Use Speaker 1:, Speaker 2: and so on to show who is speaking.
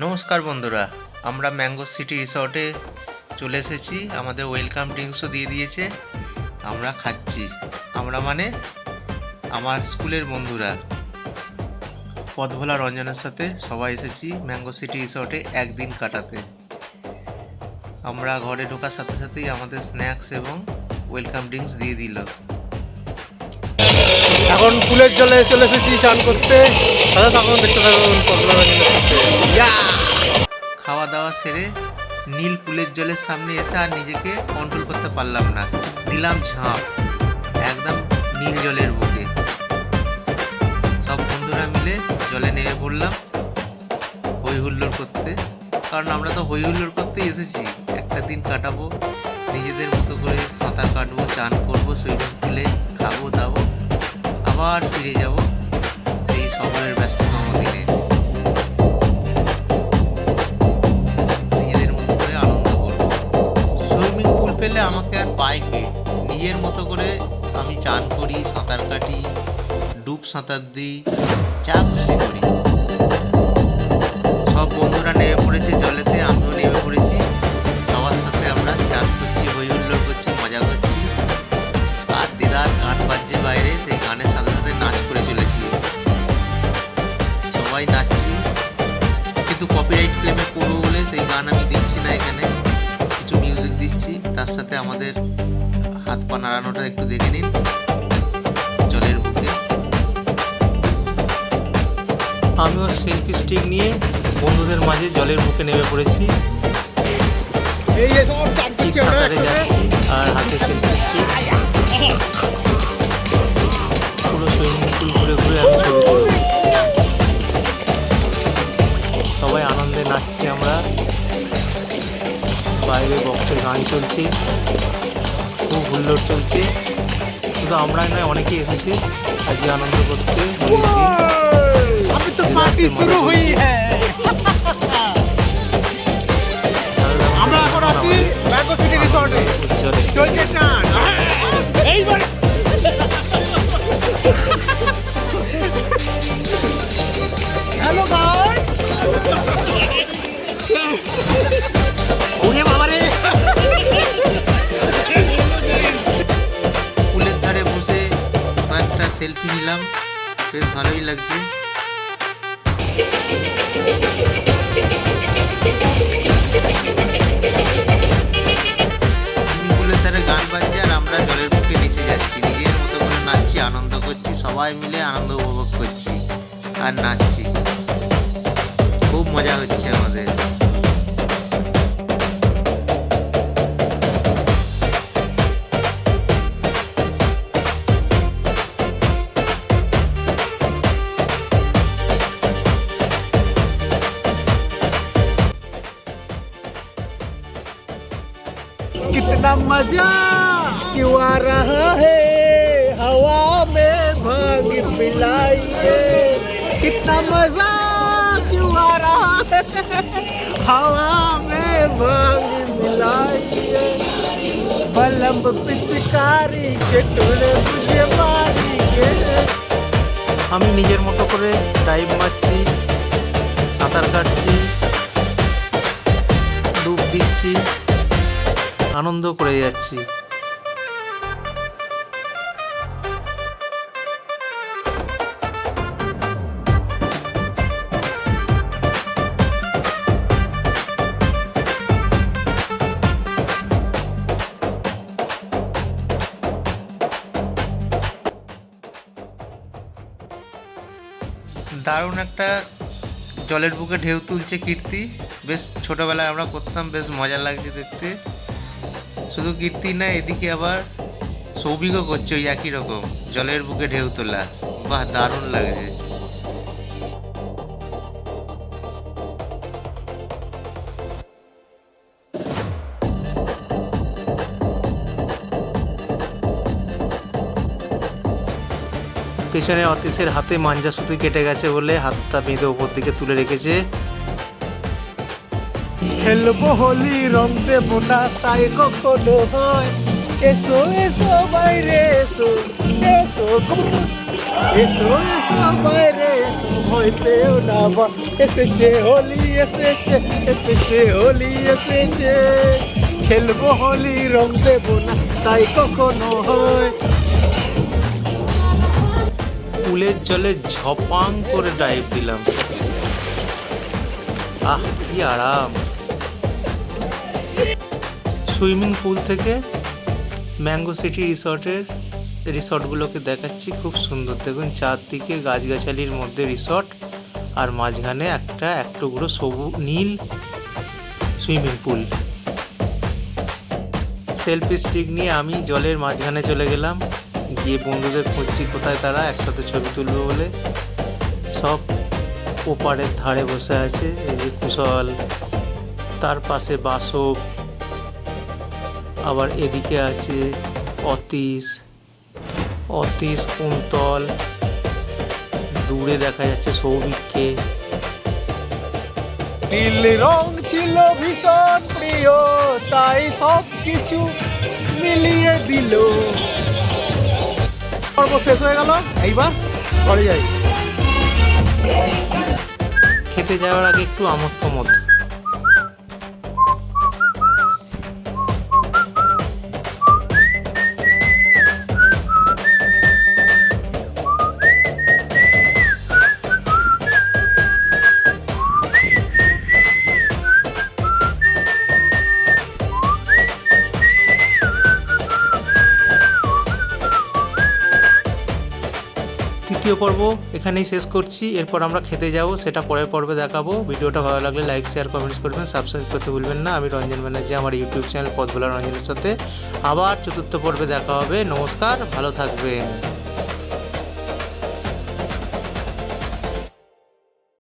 Speaker 1: নমস্কার বন্ধুরা, আমরা ম্যাঙ্গো সিটি রিসর্টে চলে এসেছি। আমাদের ওয়েলকাম ড্রিঙ্কসও দিয়ে দিয়েছে, আমরা খাচ্ছি। আমরা মানে আমার স্কুলের বন্ধুরা পথভোলা রঞ্জনের সাথে সবাই এসেছি ম্যাঙ্গো সিটি রিসর্টে একদিন কাটাতে। আমরা ঘরে ঢোকার সাথে সাথেই আমাদের স্ন্যাক্স এবং ওয়েলকাম ড্রিঙ্কস দিয়ে দিল।
Speaker 2: এখন পুলের জলে চলে এসেছি স্নান করতে। তখন দেখতে থাকুন পথভোলা রঞ্জনের সাথে।
Speaker 1: খাওয়া দাওয়া সেরে নীল পুলের জলের সামনে এসে আর নিজেকে কন্ট্রোল করতে পারলাম না, দিলাম ঝাঁপ একদম নীল জলের বুকে। সব বন্ধুরা মিলে জলে নেমে পড়লাম হই হুল্লোড় করতে, কারণ আমরা তো হই হুল্লোড় করতেই এসেছি। একটা দিন কাটাবো নিজেদের মতো করে, সাঁতার কাটবো, চান করবো, সুইমিং পুলে খাবো দাবো, আবার ফিরে যাব সেই শহরের ব্যস্ততম দিনে। সুইমিং পুল পেলে আমাকে আর পায় কে? নিজের মতো করে আমি চান করি, সাঁতার কাটি, ডুব সাঁতার দিই, যা খুশি করি। সব বন্ধুরা নেমে পড়েছে জলেতে, আমিও নেমে পড়েছি। সবার সাথে আমরা চান করছি, হই হুল্লোড় করছি, মজা করছি। আর দিদার গান বাজছে বাইরে, সেই গানের সাথে সাথে নাচ করে চলেছি। সবাই নাচছি, কিন্তু কপিরাইট ক্লেমে পড়বো বলে সেই গান আমি দিচ্ছি না এখানে, কিছু মিউজিক দিচ্ছি। তার সাথে আমাদের হাত পা নাড়ানোটা একটু দেখে নিন জলের বুকে। আমিও সেলফি স্টিক নিয়ে বন্ধুদের মাঝে জলের বুকে নেমে পড়েছি। ঠিক সাঁতারে যাচ্ছি আর হাতে সেলফি স্টিক। পুরো সুইমিং পুল ঘুরে ঘুরে আমি ছবি তুলব। সবাই আনন্দে নাচছি আমরা, বাইরে বক্সে গান চলছে, খুব হুল্লোড় চলছে। শুধু আমরাই নয়, অনেকেই এসেছে আজকে আনন্দ করতে।
Speaker 2: হ্যালো গাইস, ওরে বাবা রে।
Speaker 1: পুলের ধারে বসে কয়েকটা সেলফি নিলাম, বেশ ভালোই লাগছে। পুলের ধারে গান বাজছে আর আমরা জলের বুকে নিচে যাচ্ছি, নিজের মতো করে নাচছি, আনন্দ করছি, সবাই মিলে আনন্দ উপভোগ করছি আর নাচছি। খুব মজা হচ্ছে আমাদের।
Speaker 2: कितना मजा क्यों आ रहा है हवा में भांग पिलाइए। कितना मजा क्यों आ रहा है हवा में भांग मिलाइए। बलम पिचकारी के टोले मुझे मारिए।
Speaker 1: আমি নিজের মতো করে ডাইভ মারছি, সাঁতার কাটছি, ডুব দিচ্ছি, আনন্দ করে যাচ্ছি। দারুণ একটা জলের বুকে ঢেউ তুলছে কীর্তি, বেশ ছোটোবেলায় আমরা করতাম, বেশ মজা লাগছে দেখতে। শুধু কীর্তি না, এদিকে আবার সৌভিকও করছে ওই একই রকম জলের বুকে ঢেউ তোলা। বাহ, দারুণ লাগছে। পেছনে অতীশের হাতে মাঞ্জা সুতো কেটে গেছে বলে হাতটা বেঁধে ওপর দিকে তুলে রেখেছে।
Speaker 2: খেলবো হোলি, রং দেবো না তাই কখনো হয়। এসো এসো বাইরে এসো, এসো এসো এসো বাইরে এসো। হইতেও না বা এসেছে হোলি এসেছে এসেছে হোলি এসেছে খেলবো হোলি রং দেবো না তাই কখনো হয়
Speaker 1: পুলের জলে ঝপাং করে ডাইভ দিলাম। আহ কি আরাম। সুইমিং পুল থেকে ম্যাঙ্গো সিটি রিসর্টগুলোকে দেখাচ্ছি, খুব সুন্দর। দেখুন চারদিকে গাছগাছালির মধ্যে রিসর্ট, আর মাঝখানে একটা টুকরো সবুজ নীল সুইমিং পুল। সেলফি স্টিক নিয়ে আমি জলের মাঝখানে চলে গেলাম, গিয়ে বন্ধুদের খুঁজছি কোথায় তারা একসাথে ছবি তুলবে বলে। সব ওপারের ধারে বসে আছে, এই যে কুশল, তার পাশে বাসক, আবার এদিকে আছে অতীশ কুন্তল, দূরে দেখা যাচ্ছে সৌভিককে।
Speaker 2: নীল রং ছিল ভীষণ প্রিয় তাই সব কিছু মিলিয়ে দিল। পর্ব শেষ হয়ে গেল, এইবার ঘরে যাই।
Speaker 1: খেতে যাওয়ার আগে একটু আমোদ প্রমোদ। তৃতীয় পর্ব এখানেই শেষ করছি। এরপর আমরা খেতে যাব, সেটা পরের পর্বে দেখাবো। ভিডিওটা ভালো লাগলে লাইক শেয়ার কমেন্টস করবেন, সাবস্ক্রাইব করতে ভুলবেন না। আমি রঞ্জন ব্যানার্জি, আমার ইউটিউব চ্যানেল পথ ভোলা রঞ্জনের সাথে আবার চতুর্থ পর্বে দেখা হবে। নমস্কার, ভালো থাকবেন।